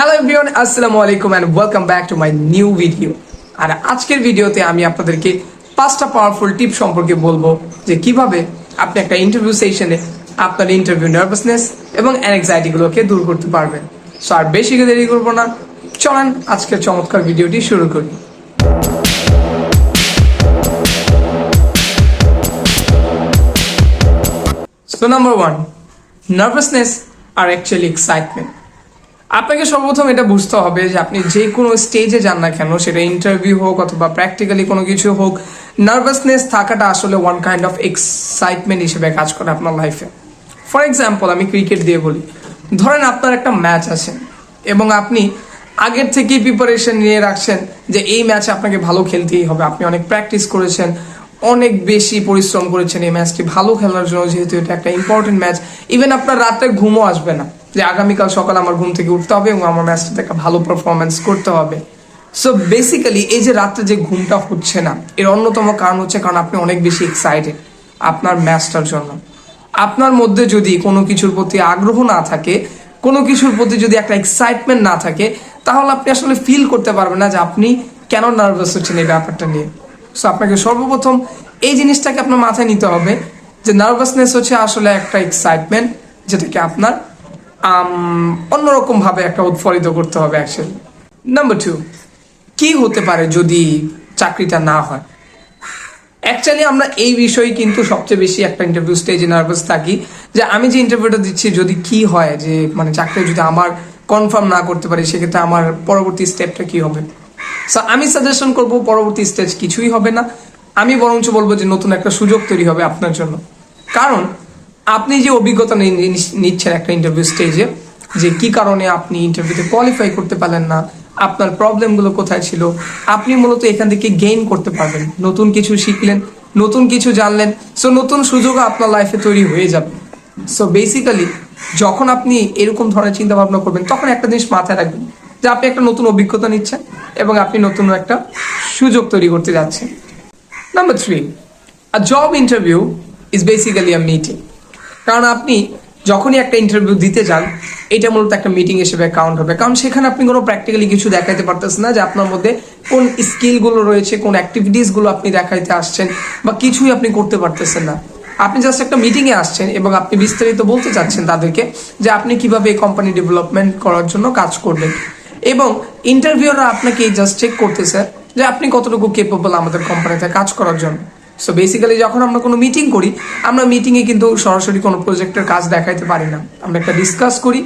Hello everyone, আসসালামু আলাইকুম and welcome back to my new video. আর আজকের ভিডিওতে আমি আপনাদেরকে 5টা পাওয়ারফুল টিপ সম্পর্কে বলবো যে কিভাবে আপনি একটা ইন্টারভিউ সেশনে আপনার ইন্টারভিউ নার্ভাসনেস এবং অ্যাংজাইটিগুলোকে দূর করতে পারবেন। সো আর বেশি দেরি করবো না, চলেন আজকের চমৎকার ভিডিওটি শুরু করি। সো নাম্বার 1, নার্ভাসনেস আর অ্যাকচুয়ালি এক্সাইটমেন্ট। আপনাকে সর্বপ্রথম এটা বুঝতে হবে যে আপনি যে কোনো স্টেজে যান না কেন, সেটা ইন্টারভিউ হোক অথবা প্র্যাকটিক্যালি কোনো কিছু হোক, নার্ভাসনেস থাকাটা আসলে ওয়ান কাইন্ড অফ এক্সাইটমেন্ট হিসেবে কাজ করে আপনার লাইফে। ফর এক্সাম্পল, আমি ক্রিকেট দিয়ে বলি, ধরেন আপনার একটা ম্যাচ আছে এবং আপনি আগের থেকেই প্রিপারেশন নিয়ে রাখছেন যে এই ম্যাচে আপনাকে ভালো খেলতেই হবে। আপনি অনেক প্র্যাকটিস করেছেন, অনেক বেশি পরিশ্রম করেছেন এই ম্যাচটি ভালো খেলার জন্য, যেহেতু এটা একটা ইম্পর্টেন্ট ম্যাচ। ইভেন আপনার রাতে ঘুমও আসবে না যে আগামীকাল সকালে আমার ঘুম থেকে উঠতে হবে এবং আমার ম্যাচটাতে একটা ভালো পারফরমেন্স করতে হবে। সো বেসিক্যালি এই যে রাত্রে যে ঘুমটা হচ্ছে না, এর অন্যতম কারণ হচ্ছে কারণ আপনি অনেক বেশি এক্সাইটেড আপনার ম্যাচটার জন্য। আপনার মধ্যে যদি কোনো কিছুর প্রতি আগ্রহ না থাকে, কোনো কিছুর প্রতি যদি একটা এক্সাইটমেন্ট না থাকে, তাহলে আপনি আসলে ফিল করতে পারবেন না যে আপনি কেন নার্ভাস হচ্ছেন এই ব্যাপারটা নিয়ে। সো আপনাকে সর্বপ্রথম এই জিনিসটাকে আপনার মাথায় নিতে হবে যে নার্ভাসনেস হচ্ছে আসলে একটা এক্সাইটমেন্ট, যেটাকে আপনার অন্যরকম ভাবে একটা উৎফুল্লিত করতে হবে অ্যাকচুয়ালি। নাম্বার 2, কি হতে পারে যদি চাকরিটা না হয়। অ্যাকচুয়ালি আমরা এই বিষয়ে কিন্তু সবচেয়ে বেশি একটা ইন্টারভিউ স্টেজে নার্ভাস থাকি যে আমি যে ইন্টারভিউটা দিচ্ছি যদি কি হয়, যে মানে চাকরি যদি আমার কনফার্ম না করতে পারি, সেক্ষেত্রে আমার পরবর্তী স্টেপটা কি হবে। সো আমি সাজেশন করব পরবর্তী স্টেজ কিছুই হবে না, আমি বরঞ্চ বলবো যে নতুন একটা সুযোগ তৈরি হবে আপনার জন্য। কারণ আপনি যে অভিজ্ঞতা নিচ্ছেন একটা ইন্টারভিউ স্টেজে, যে কি কারণে আপনি ইন্টারভিউতে কোয়ালিফাই করতে পারলেন না, আপনার প্রবলেমগুলো কোথায় ছিল, আপনি মূলত এখান থেকে গেইন করতে পারবেন। নতুন কিছু শিখলেন, নতুন কিছু জানলেন, সো নতুন সুযোগও আপনার লাইফে তৈরি হয়ে যাবে। সো বেসিক্যালি যখন আপনি এরকম ধরনের চিন্তা ভাবনা করবেন, তখন একটা জিনিস মাথায় রাখবেন যে আপনি একটা নতুন অভিজ্ঞতা নিচ্ছেন এবং আপনি নতুন একটা সুযোগ তৈরি করতে যাচ্ছেন। Number 3, a job interview is basically a meeting. কারণ আপনি যখনই একটা ইন্টারভিউ দিতে যান, এটা মূলত একটা মিটিং হিসেবে কাউন্ট হবে। কারণ সেখানে আপনি কোনো প্র্যাকটিক্যালি কিছু দেখাইতে পারতেছেন না যে আপনার মধ্যে কোন স্কিলগুলো রয়েছে, কোন অ্যাক্টিভিটিসগুলো আপনি দেখাইতে আসছেন, বা কিছুই আপনি করতে পারতেছেন না। আপনি জাস্ট একটা মিটিংয়ে আসছেন এবং আপনি বিস্তারিত বলতে চাচ্ছেন তাদেরকে যে আপনি কিভাবে এই কোম্পানি ডেভেলপমেন্ট করার জন্য কাজ করবেন। এবং ইন্টারভিউরা আপনাকে জাস্ট চেক করতেছে যে আপনি কতটুকু কেপেবল আমাদের কোম্পানিতে কাজ করার জন্য। সো বেসিক্যালি যখন আমরা কোনো মিটিং করি, আমরা মিটিংয়ে কিন্তু সরাসরি কোনো প্রজেক্টের কাজ দেখাইতে পারি না। আমরা একটা ডিসকাস করি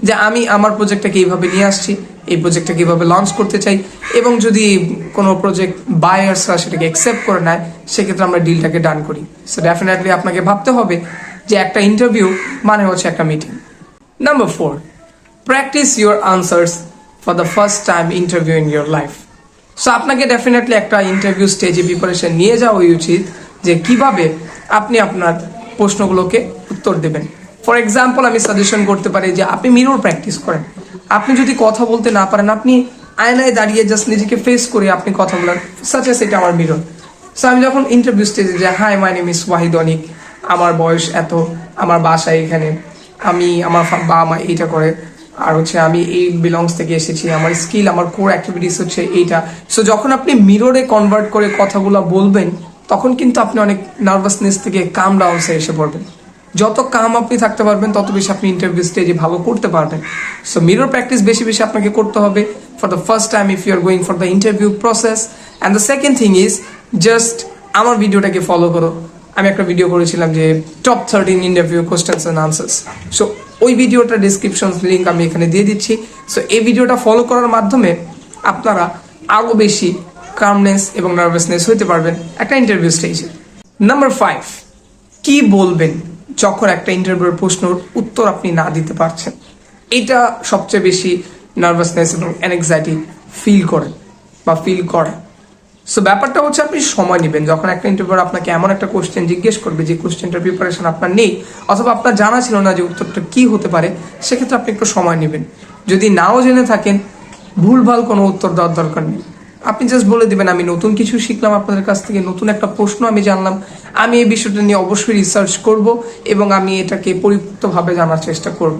যে আমি আমার প্রজেক্টটাকে এইভাবে নিয়ে আসছি, এই প্রজেক্টটাকে এইভাবে লঞ্চ করতে চাই, এবং যদি কোনো প্রজেক্ট বায়ার্সরা সেটাকে অ্যাকসেপ্ট করে নেয়, সেক্ষেত্রে আমরা ডিলটাকে ডান করি। সো ডেফিনেটলি আপনাকে ভাবতে হবে যে একটা ইন্টারভিউ মানে হচ্ছে একটা meeting. Number 4, practice your answers for the first time interview in your life. So আপনাকে ডেফিনেটলি একটা ইন্টারভিউ স্টেজে প্রিপারেশন নিয়ে যাওয়াই উচিত যে কিভাবে আপনি আপনার প্রশ্নগুলোকে উত্তর দেবেন। ফর এক্সাম্পল, আমি সাজেশন করতে পারি যে আপনি মিরর প্র্যাকটিস করেন। আপনি যদি কথা বলতে না পারেন, আপনি আয়নায় দাঁড়িয়ে জাস্ট নিজেকে ফেস করে আপনি কথা বলেন, সাচ এস এটা আমার মিরর। সো আমি যখন ইন্টারভিউ স্টেজে যাই, hi my name is Wahid Anik, আমার বয়স এত, আমার বাসা এখানে, আমি আমার বাবা মা এইটা করে, আর হচ্ছে আমি এই বিলংস থেকে এসেছি, আমার স্কিল, আমার কোর অ্যাক্টিভিটিস হচ্ছে এইটা। সো যখন আপনি মিররে কনভার্ট করে কথাগুলো বলবেন, তখন কিন্তু আপনি অনেক নার্ভাসনেস থেকে কাম ডাউনসে এসে পড়বেন। যত কাম আপনি থাকতে পারবেন, তত বেশি আপনি ইন্টারভিউ স্টেজে ভালো করতে পারবেন। সো মিরর প্র্যাকটিস বেশি বেশি আপনাকে করতে হবে for the first time if you are going for the interview process. And the second thing is just আমার ভিডিওটাকে ফলো করো। আমি একটা ভিডিও করেছিলাম যে top 13 interview questions and answers. So ওই ভিডিওটা ডিসক্রিপশন লিঙ্ক আমি এখানে দিয়ে দিচ্ছি। সো এই ভিডিওটা ফলো করার মাধ্যমে আপনারা আরও বেশি কামনেস এবং নার্ভাসনেস হতে পারবেন একটা ইন্টারভিউ স্টেজে। নাম্বার 5, কি বলবেন যখন একটা ইন্টারভিউর প্রশ্নের উত্তর আপনি না দিতে পারছেন। এটা সবচেয়ে বেশি নার্ভাসনেস এবং অ্যাংজাইটি ফিল করে। সো ব্যাপারটা হচ্ছে আপনি সময় নেবেন। যখন একটা ইন্টারভিউর আপনাকে এমন একটা কোশ্চেন জিজ্ঞেস করবে যে কোশ্চেনটার প্রিপারেশন আপনার নেই, অথবা আপনার জানা ছিল না যে উত্তরটা কি হতে পারে, সেক্ষেত্রে আপনি একটু সময় নেবেন। যদি নাও জেনে থাকেন, ভুলভাল কোনো উত্তর দেওয়ার দরকার নেই। আপনি জাস্ট বলে দিবেন আমি নতুন কিছু শিখলাম আপনাদের কাছ থেকে, নতুন একটা প্রশ্ন আমি জানলাম, আমি এই বিষয়টা নিয়ে অবশ্যই রিসার্চ করব এবং আমি এটাকে পরিপূর্ণভাবে জানার চেষ্টা করব।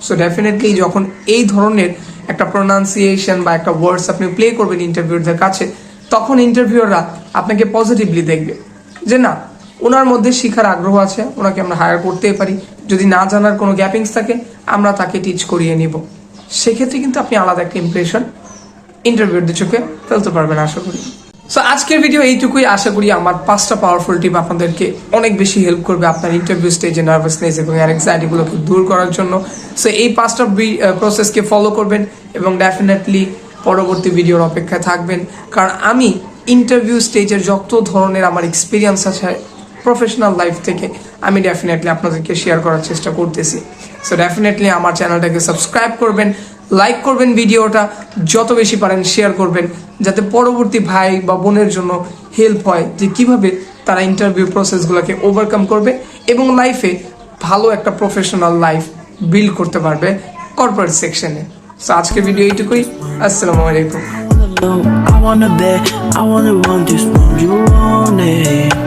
সো ডেফিনেটলি যখন এই ধরনের একটা প্রোনাউন্সিয়েশন বা একটা ওয়ার্ডস আপনি প্লে করবেন ইন্টারভিউরদের কাছে, তখন ইন্টারভিউররা আপনাকে পজিটিভলি দেখবে যে না, ওনার মধ্যে শিখার আগ্রহ আছে, ওনাকে আমরা হায়ার করতেই পারি। যদি না জানার কোনো গ্যাপিংস থাকে আমরা তাকে টিচ করিয়ে নিব। সেক্ষেত্রে কিন্তু আপনি আলাদা একটা ইমপ্রেশন ইন্টারভিউরদের চোখে ফেলতে পারবেন আশা করি। সো আজকের ভিডিও এইটুকুই। আশা করি আমার 5টা পাওয়ারফুল টিপ আপনাদেরকে অনেক বেশি হেল্প করবে আপনার ইন্টারভিউ স্টেজে নার্ভাসনেস এবং অ্যাংজাইটিগুলোকে দূর করার জন্য। সো এই 5টা প্রসেসকে ফলো করবেন এবং ডেফিনেটলি পরবর্তী ভিডিওর অপেক্ষায় থাকবেন, কারণ আমি ইন্টারভিউ স্টেজের যত ধরনের আমার এক্সপিরিয়েন্স আছে প্রফেশনাল লাইফ থেকে আমি ডেফিনেটলি আপনাদেরকে শেয়ার করার চেষ্টা করতেছি। সো ডেফিনেটলি আমার চ্যানেলটাকে সাবস্ক্রাইব করবেন, লাইক করবেন, ভিডিওটা যত বেশি পারেন শেয়ার করবেন, যাতে পরবর্তী ভাই বা বোনের জন্য হেল্প হয় যে কিভাবে তারা ইন্টারভিউ প্রসেসগুলোকে ওভারকাম করবে এবং লাইফে ভালো একটা প্রফেশনাল লাইফ বিল্ড করতে পারবে কর্পোরেট সেকশনে। সো আজকের ভিডিও এইটুকুই। আসসালামু আলাইকুম। I wanna bet, I wanna run this round, you want it.